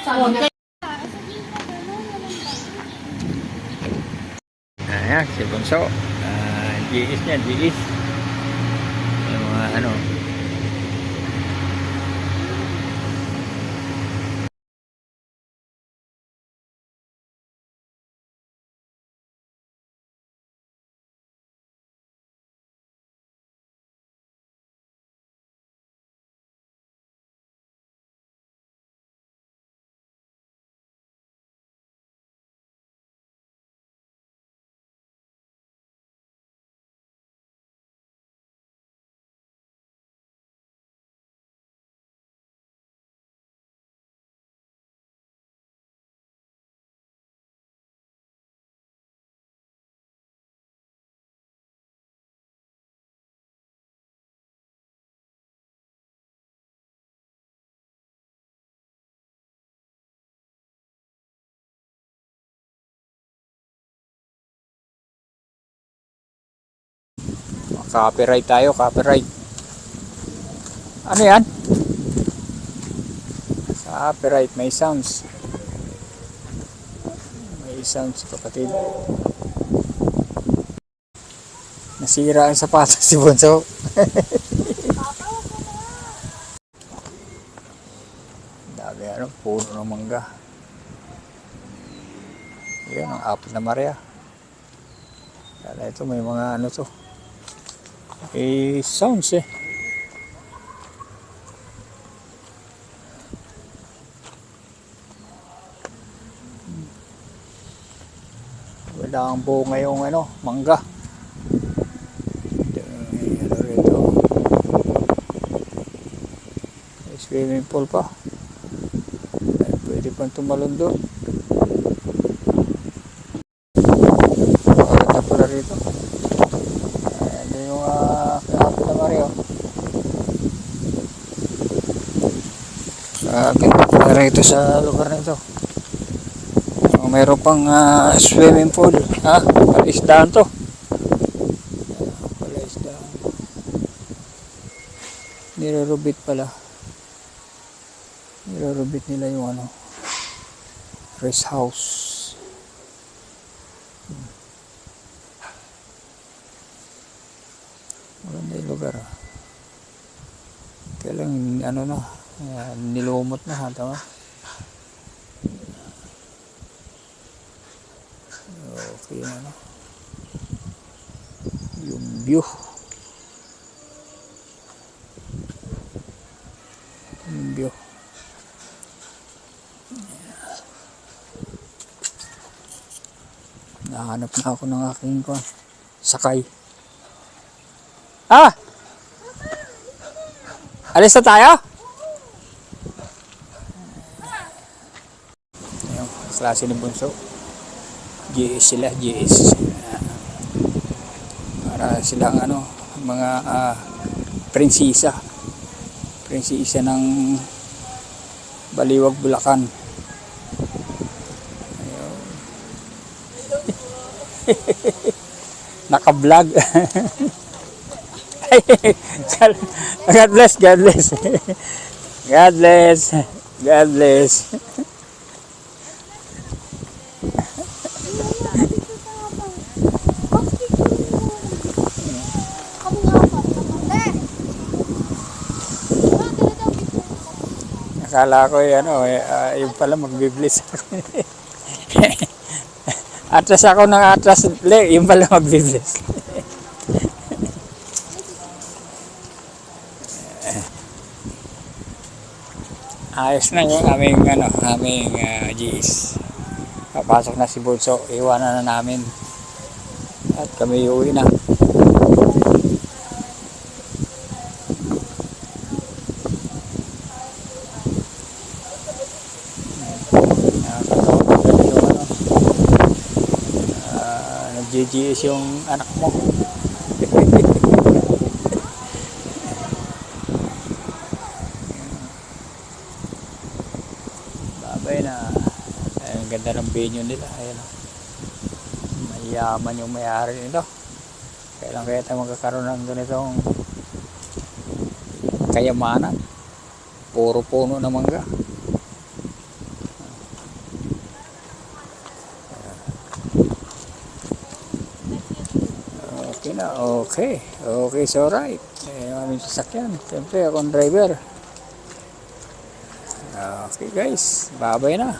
Ayan, si Bunso. GS niya, GS. Yung mga ano. Copyright tayo, copyright. Ano yan? Copyright, may sounds. May sounds, kapatid. Nasira ang sapatos si Bunso. Dami ano, puno ng mangga. Yan ang apple na Maria. Kala ito may mga ano to. Sounds eh. Wala ang buo ngayong ano, mangga. Ano rito? May swimming pool pa. Pwede pang tumalon doon. Maganda pala rito. Ayan yung apple na Maria. Ganda pala rito sa lugar nito. Mayroon pang swimming pool. Palaisdaan to. Palaisdaan. Nirorobit pala. Nirorobit nila yung ano, rest house. Maganda yung lugar. Kaya lang ano na, nilumot na, tama? Okay, yung ano, yung view, nahanap na ako ng aking sakay. Alis na tayo? Yung klase ni Bunso, GS sila, GS. Para silang ano, mga prinsesa ng Baliwag, Bulacan. Naka-vlog. God bless, God bless. God bless. God bless. Akala ko ano, yung pala magbibless ako. Atras ako ng atras, yung pala magbibless. Ayos na yung aming GS. Papasok na si Bunso, iwanan na namin. At kami uwi na. Nag-GS yung anak mo. Babay na. Ang ganda ng venue nila. Ayan, mayaman yung may-ari nito. Kailan kaya tayo magkakaroon ng ganitong kayamanan? Puro puno na mangga. Okay na, okay. Okay, so right. Eh, yung aming sasakyan. Siyempre, akong driver. Okay guys, babay na.